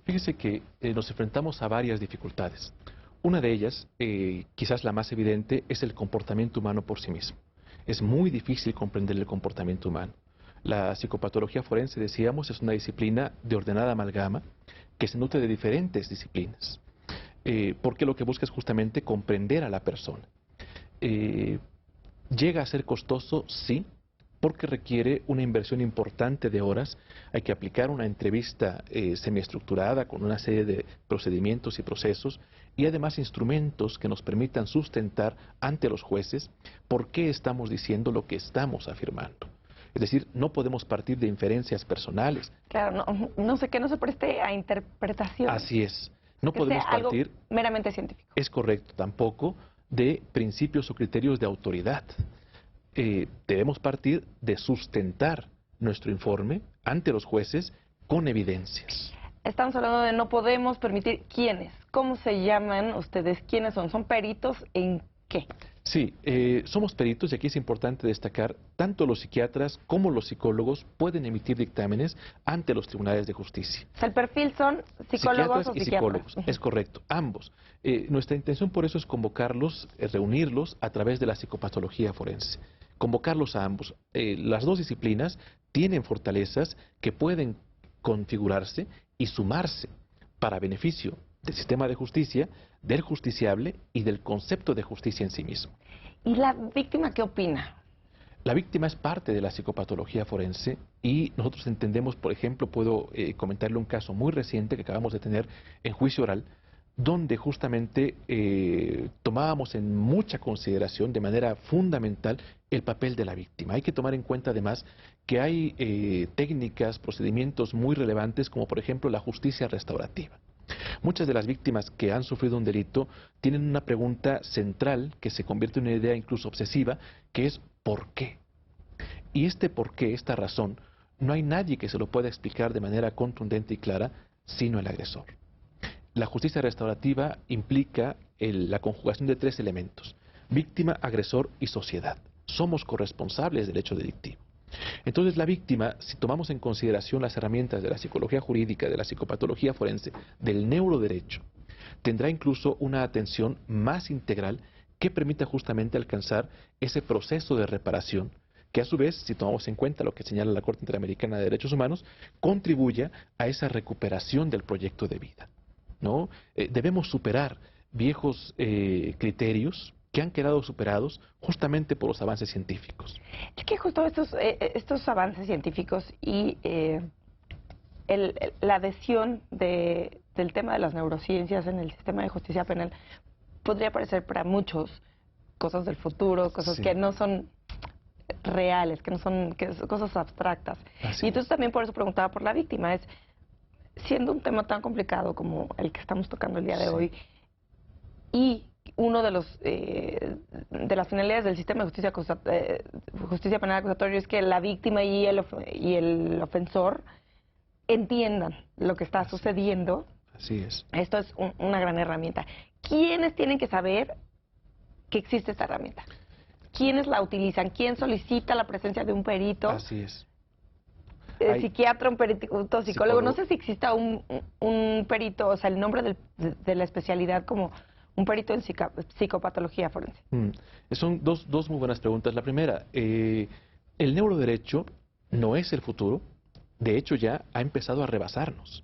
Fíjese que nos enfrentamos a varias dificultades. Una de ellas, quizás la más evidente, es el comportamiento humano por sí mismo. Es muy difícil comprender el comportamiento humano. La psicopatología forense, decíamos, es una disciplina de ordenada amalgama que se nutre de diferentes disciplinas, porque lo que busca es justamente comprender a la persona. ¿Llega a ser costoso? Sí, porque requiere una inversión importante de horas. Hay que aplicar una entrevista semiestructurada con una serie de procedimientos y procesos, y además instrumentos que nos permitan sustentar ante los jueces por qué estamos diciendo lo que estamos afirmando. Es decir, no podemos partir de inferencias personales.
Claro, no sé, que no se preste a interpretación.
Así es. No podemos partir...
algo meramente científico.
Es correcto, tampoco de principios o criterios de autoridad. Debemos partir de sustentar nuestro informe ante los jueces con evidencias.
Estamos hablando de no podemos permitir. ¿Quiénes? ¿Cómo se llaman ustedes? ¿Quiénes son? ¿Son peritos en qué?
Sí, somos peritos, y aquí es importante destacar, tanto los psiquiatras como los psicólogos pueden emitir dictámenes ante los tribunales de justicia.
O sea, el perfil son psicólogos o
y
psiquiatras.
Psicólogos, es correcto, ambos. Nuestra intención por eso es convocarlos, reunirlos a través de la psicopatología forense. Convocarlos a ambos. Las dos disciplinas tienen fortalezas que pueden configurarse y sumarse para beneficio del sistema de justicia, del justiciable y del concepto de justicia en sí mismo.
¿Y la víctima qué opina?
La víctima es parte de la psicopatología forense, y nosotros entendemos, por ejemplo, puedo comentarle un caso muy reciente que acabamos de tener en juicio oral, donde justamente tomábamos en mucha consideración, de manera fundamental, el papel de la víctima. Hay que tomar en cuenta además que hay técnicas, procedimientos muy relevantes, como por ejemplo la justicia restaurativa. Muchas de las víctimas que han sufrido un delito tienen una pregunta central que se convierte en una idea incluso obsesiva, que es ¿por qué? Y este por qué, esta razón, no hay nadie que se lo pueda explicar de manera contundente y clara, sino el agresor. La justicia restaurativa implica la conjugación de tres elementos: víctima, agresor y sociedad. Somos corresponsables del hecho delictivo. Entonces la víctima, si tomamos en consideración las herramientas de la psicología jurídica, de la psicopatología forense, del neuroderecho, tendrá incluso una atención más integral que permita justamente alcanzar ese proceso de reparación, que a su vez, si tomamos en cuenta lo que señala la Corte Interamericana de Derechos Humanos, contribuya a esa recuperación del proyecto de vida, ¿no? Debemos superar viejos criterios que han quedado superados justamente por los avances científicos.
Es que justo estos avances científicos y la adhesión del tema de las neurociencias en el sistema de justicia penal podría parecer para muchos cosas del futuro, cosas que no son reales, que no son cosas abstractas. Y entonces también por eso preguntaba por la víctima, es siendo un tema tan complicado como el que estamos tocando el día de hoy, y uno de las finalidades del sistema de justicia penal acusatorio es que la víctima y el ofensor entiendan lo que está sucediendo.
Así es.
Esto es una gran herramienta. ¿Quiénes tienen que saber que existe esta herramienta? ¿Quiénes la utilizan? ¿Quién solicita la presencia de un perito?
Así es.
psiquiatra, un perito psicólogo. No sé si exista un perito, o sea, el nombre de la especialidad como un perito en psicopatología forense.
Son dos muy buenas preguntas. La primera, el neuroderecho no es el futuro. De hecho, ya ha empezado a rebasarnos.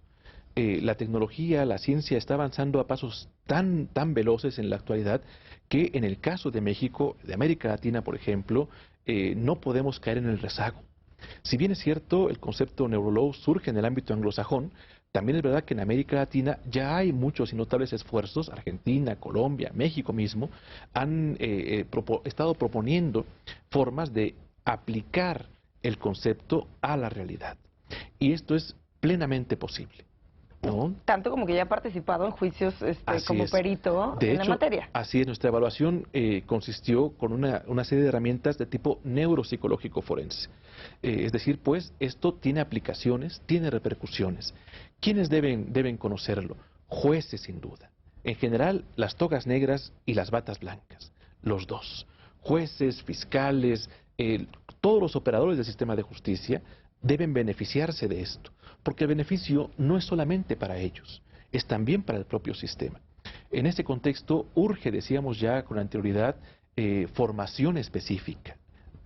La tecnología, la ciencia está avanzando a pasos tan veloces en la actualidad que en el caso de México, de América Latina, por ejemplo, no podemos caer en el rezago. Si bien es cierto, el concepto neurolaw surge en el ámbito anglosajón, también es verdad que en América Latina ya hay muchos y notables esfuerzos. Argentina, Colombia, México mismo han estado proponiendo formas de aplicar el concepto a la realidad. Y esto es plenamente posible, ¿no?
Tanto como que ya ha participado en juicios como perito
de
en
hecho,
la materia.
Así es, nuestra evaluación consistió con una serie de herramientas de tipo neuropsicológico forense. Es decir, pues, esto tiene aplicaciones, tiene repercusiones. ¿Quiénes deben conocerlo? Jueces, sin duda. En general, las togas negras y las batas blancas, los dos. Jueces, fiscales, todos los operadores del sistema de justicia deben beneficiarse de esto, porque el beneficio no es solamente para ellos, es también para el propio sistema. En este contexto urge, decíamos ya con anterioridad, formación específica,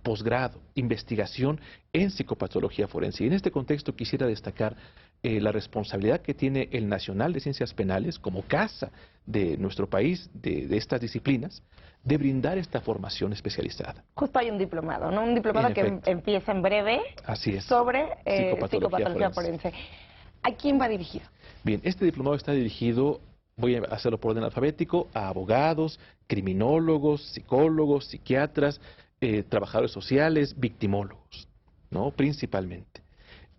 posgrado, investigación en psicopatología forense. Y en este contexto quisiera destacar la responsabilidad que tiene el Nacional de Ciencias Penales como casa de nuestro país, de estas disciplinas, de brindar esta formación especializada.
Justo hay un diplomado, ¿no? Un diplomado que empieza en breve.
Así es.
Sobre psicopatología forense. ¿A quién va dirigido?
Bien, este diplomado está dirigido, voy a hacerlo por orden alfabético, a abogados, criminólogos, psicólogos, psiquiatras, trabajadores sociales, victimólogos, ¿no? Principalmente.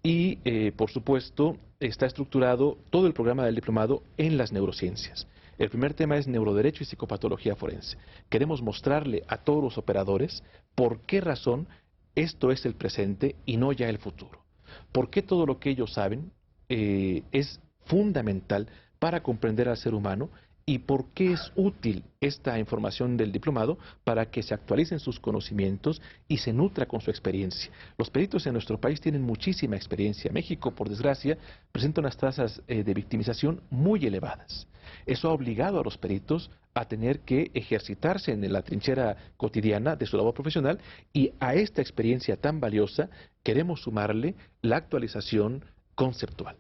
Y, por supuesto, está estructurado todo el programa del diplomado en las neurociencias. El primer tema es neuroderecho y psicopatología forense. Queremos mostrarle a todos los operadores por qué razón esto es el presente y no ya el futuro. Por qué todo lo que ellos saben es fundamental para comprender al ser humano y por qué es útil esta información del diplomado para que se actualicen sus conocimientos y se nutra con su experiencia. Los peritos en nuestro país tienen muchísima experiencia. México, por desgracia, presenta unas tasas de victimización muy elevadas. Eso ha obligado a los peritos a tener que ejercitarse en la trinchera cotidiana de su labor profesional, y a esta experiencia tan valiosa queremos sumarle la actualización conceptual.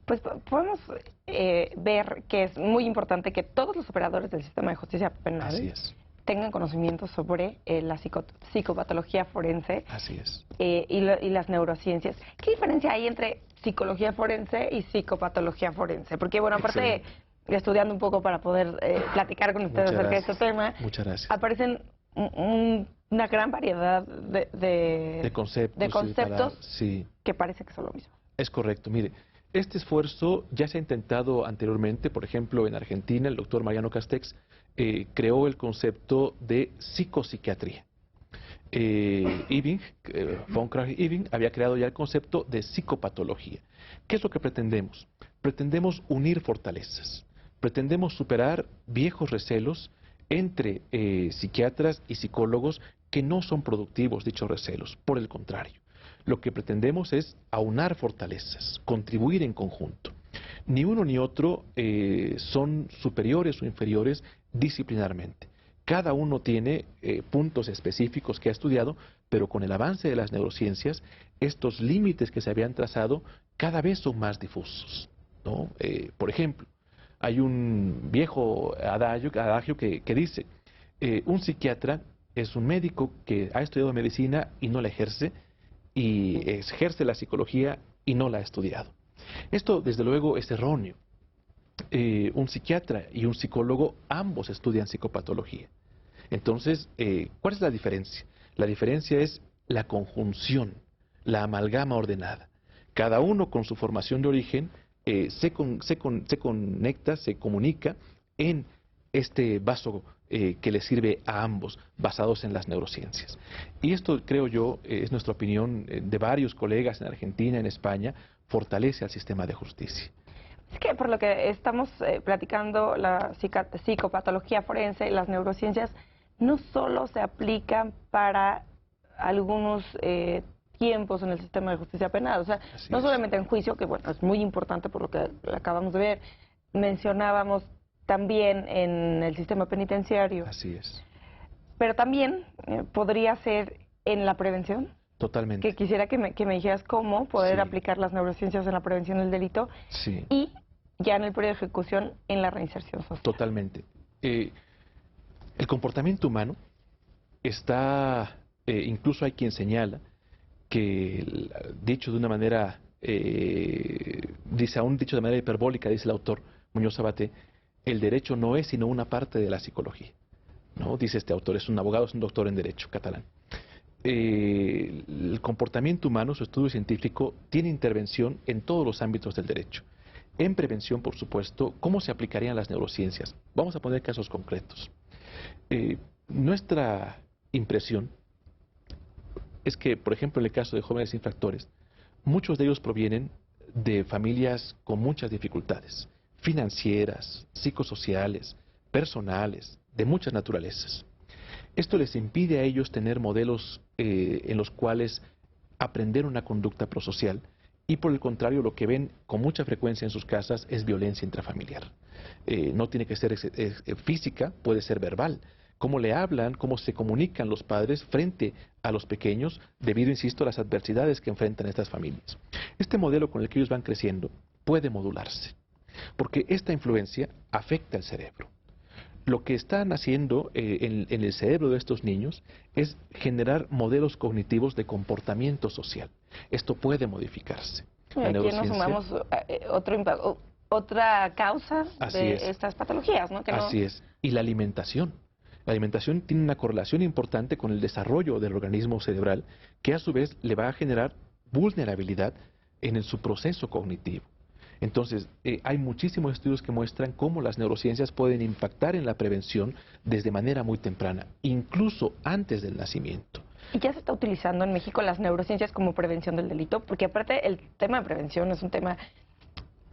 Pues podemos ver que es muy importante que todos los operadores del sistema de justicia penal tengan conocimiento sobre la psicopatología forense.
Así es.
Y las neurociencias. ¿Qué diferencia hay entre psicología forense y psicopatología forense? Porque, bueno, aparte de estudiando un poco para poder platicar con ustedes acerca de este tema, aparecen una gran variedad de conceptos que parece que son lo mismo.
Es correcto. Mire, este esfuerzo ya se ha intentado anteriormente. Por ejemplo, en Argentina, el doctor Mariano Castex creó el concepto de psicopsiquiatría. Von Krach-Ebing había creado ya el concepto de psicopatología. ¿Qué es lo que pretendemos? Pretendemos unir fortalezas. Pretendemos superar viejos recelos entre psiquiatras y psicólogos que no son productivos dichos recelos. Por el contrario, lo que pretendemos es aunar fortalezas, contribuir en conjunto. Ni uno ni otro son superiores o inferiores disciplinarmente. Cada uno tiene puntos específicos que ha estudiado, pero con el avance de las neurociencias, estos límites que se habían trazado cada vez son más difusos, ¿no? Por ejemplo, hay un viejo adagio que dice, un psiquiatra es un médico que ha estudiado medicina y no la ejerce, y ejerce la psicología y no la ha estudiado. Esto, desde luego, es erróneo. Un psiquiatra y un psicólogo ambos estudian psicopatología. Entonces, ¿cuál es la diferencia? La diferencia es la conjunción, la amalgama ordenada. Cada uno con su formación de origen se conecta, se comunica en este vaso que le sirve a ambos, basados en las neurociencias. Y esto, creo yo, es nuestra opinión de varios colegas en Argentina, en España, fortalece al sistema de justicia.
Es que por lo que estamos platicando, la psicopatología forense y las neurociencias no solo se aplican para algunos tiempos en el sistema de justicia penal. O sea,
Así
no
es.
solamente en juicio, que bueno, es muy importante por lo que acabamos de ver, mencionábamos también en el sistema penitenciario,
Así es.
pero también podría ser en la prevención,
Totalmente.
que quisiera que me dijeras cómo poder
Sí.
aplicar las neurociencias en la prevención del delito
Sí.
y ya en el periodo de ejecución en la reinserción social.
Totalmente. El comportamiento humano está, incluso hay quien señala que, dicho de una manera, dice aún dicho de manera hiperbólica, dice el autor Muñoz Sabaté, el derecho no es sino una parte de la psicología. ¿No? Dice este autor, es un abogado, es un doctor en derecho catalán. El comportamiento humano, su estudio científico, tiene intervención en todos los ámbitos del derecho. En prevención, por supuesto, ¿cómo se aplicarían las neurociencias? Vamos a poner casos concretos. Nuestra impresión es que, por ejemplo, en el caso de jóvenes infractores, muchos de ellos provienen de familias con muchas dificultades, financieras, psicosociales, personales, de muchas naturalezas. Esto les impide a ellos tener modelos en los cuales aprender una conducta prosocial y por el contrario lo que ven con mucha frecuencia en sus casas es violencia intrafamiliar. No tiene que ser física, puede ser verbal. Cómo le hablan, cómo se comunican los padres frente a los pequeños debido, insisto, a las adversidades que enfrentan estas familias. Este modelo con el que ellos van creciendo puede modularse, porque esta influencia afecta al cerebro. Lo que están haciendo en el cerebro de estos niños es generar modelos cognitivos de comportamiento social. Esto puede modificarse.
Y
La
aquí nos
neurociencia,
sumamos otra causa
Así
de
es.
estas patologías, ¿no? Que
así es. Y la alimentación. La alimentación tiene una correlación importante con el desarrollo del organismo cerebral, que a su vez le va a generar vulnerabilidad en su proceso cognitivo. Entonces, hay muchísimos estudios que muestran cómo las neurociencias pueden impactar en la prevención desde manera muy temprana, incluso antes del nacimiento.
¿Y ya se está utilizando en México las neurociencias como prevención del delito? Porque aparte el tema de prevención es un tema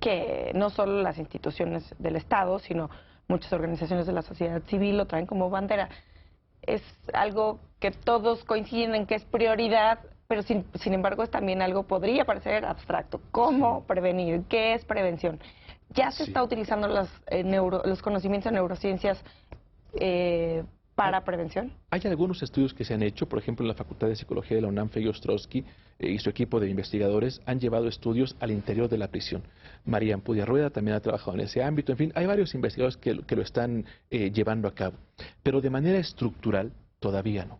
que no solo las instituciones del Estado, sino muchas organizaciones de la sociedad civil lo traen como bandera. Es algo que todos coinciden en que es prioridad, pero sin embargo es también algo, podría parecer abstracto. ¿Cómo prevenir? ¿Qué es prevención? Ya se
Sí.
está utilizando los conocimientos de neurociencias para prevención.
Hay algunos estudios que se han hecho, por ejemplo, en la Facultad de Psicología de la UNAM, Fey Ostrowski y su equipo de investigadores han llevado estudios al interior de la prisión. María Ampudia Rueda también ha trabajado en ese ámbito. En fin, hay varios investigadores que lo están llevando a cabo, pero de manera estructural todavía no.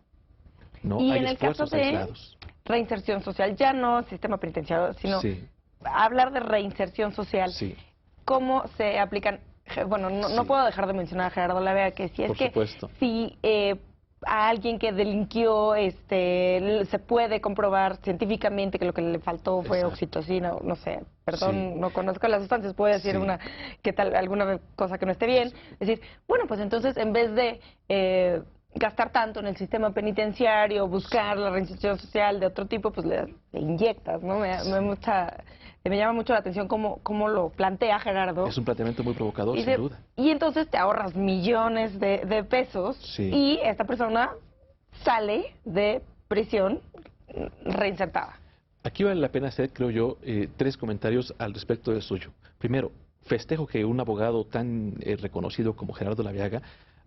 No
Y
hay
en el caso
esfuerzos
de
aislados.
reinserción social, ya no sistema penitenciario, sino
Sí,
hablar de reinserción social,
sí,
¿cómo se aplican? Bueno, no
Sí.
puedo dejar de mencionar a Gerardo Lavea, que si es
por
que
supuesto.
si a alguien que delinquió se puede comprobar científicamente que lo que le faltó fue
Exacto.
oxitocina, o no sé, perdón,
Sí.
no conozco las sustancias, puede decir
Sí.
que tal, alguna cosa que no esté bien, es decir, bueno, pues entonces en vez de gastar tanto en el sistema penitenciario, buscar la reinserción social de otro tipo, pues le inyectas, ¿no? Me llama mucho la atención cómo lo plantea Gerardo.
Es un planteamiento muy provocador,
Y,
sin duda.
y entonces te ahorras millones de pesos
Sí.
y esta persona sale de prisión reinsertada.
Aquí vale la pena hacer, creo yo, 3 comentarios al respecto del suyo. Primero, festejo que un abogado tan reconocido como Gerardo Laviaga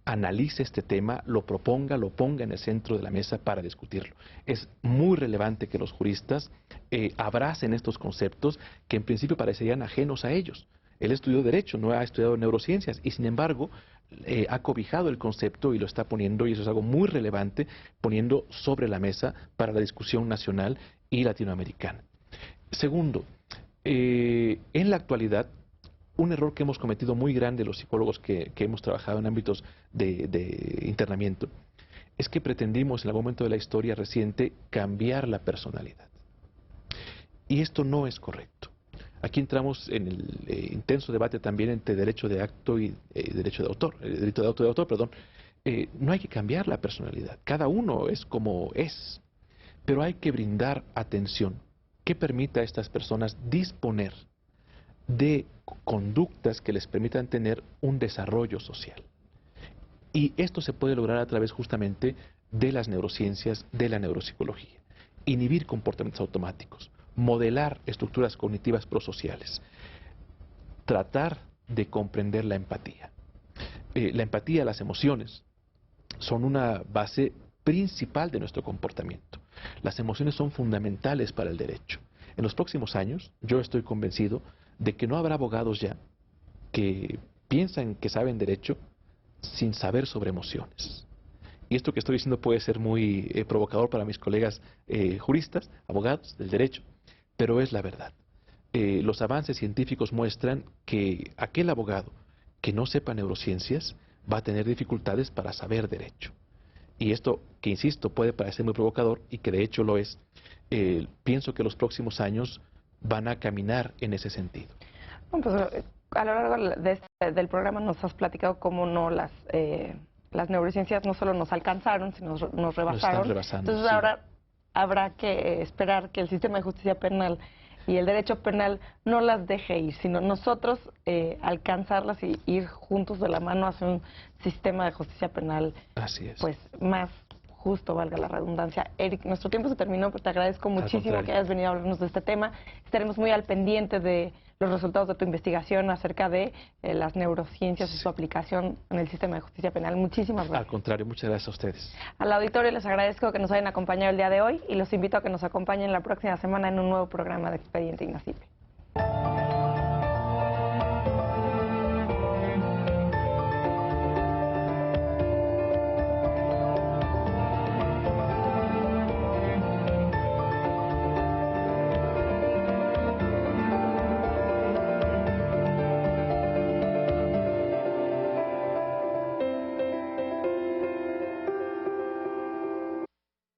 analice este tema, lo proponga, lo ponga en el centro de la mesa para discutirlo. Es muy relevante que los juristas abracen estos conceptos que en principio parecerían ajenos a ellos. Él estudió Derecho, no ha estudiado Neurociencias y sin embargo ha cobijado el concepto y lo está poniendo, y eso es algo muy relevante, poniendo sobre la mesa para la discusión nacional y latinoamericana. Segundo, en la actualidad, un error que hemos cometido muy grande los psicólogos que hemos trabajado en ámbitos de internamiento es que pretendimos en algún momento de la historia reciente cambiar la personalidad. Y esto no es correcto. Aquí entramos en el intenso debate también entre derecho de acto y derecho de autor, derecho de autor, perdón. No hay que cambiar la personalidad, cada uno es como es, pero hay que brindar atención que permita a estas personas disponer de conductas que les permitan tener un desarrollo social. Y esto se puede lograr a través justamente de las neurociencias, de la neuropsicología. inhibir comportamientos automáticos, modelar estructuras cognitivas prosociales, tratar de comprender la empatía. La empatía, las emociones, son una base principal de nuestro comportamiento. Las emociones son fundamentales para el derecho. En los próximos años, yo estoy convencido de que no habrá abogados ya que piensan que saben derecho sin saber sobre emociones. Y esto que estoy diciendo puede ser muy provocador para mis colegas juristas, abogados del derecho, pero es la verdad. Los avances científicos muestran que aquel abogado que no sepa neurociencias va a tener dificultades para saber derecho. Y esto, que insisto, puede parecer muy provocador y que de hecho lo es, pienso que los próximos años van a caminar en ese sentido.
Bueno, pues, a lo largo del programa nos has platicado cómo no las neurociencias no solo nos alcanzaron, sino nos rebasaron.
Nos están rebasando,
Entonces
sí.
ahora habrá que esperar que el sistema de justicia penal y el derecho penal no las deje ir, sino nosotros alcanzarlas y ir juntos de la mano hacia un sistema de justicia penal
Así es.
pues más justo, valga la redundancia. Eric, nuestro tiempo se terminó, pero te agradezco muchísimo que hayas venido a hablarnos de este tema. Estaremos muy al pendiente de los resultados de tu investigación acerca de las neurociencias y su aplicación en el sistema de justicia penal. Muchísimas gracias.
Al contrario, muchas gracias a ustedes.
Al auditorio les agradezco que nos hayan acompañado el día de hoy y los invito a que nos acompañen la próxima semana en un nuevo programa de Expediente Inacipe.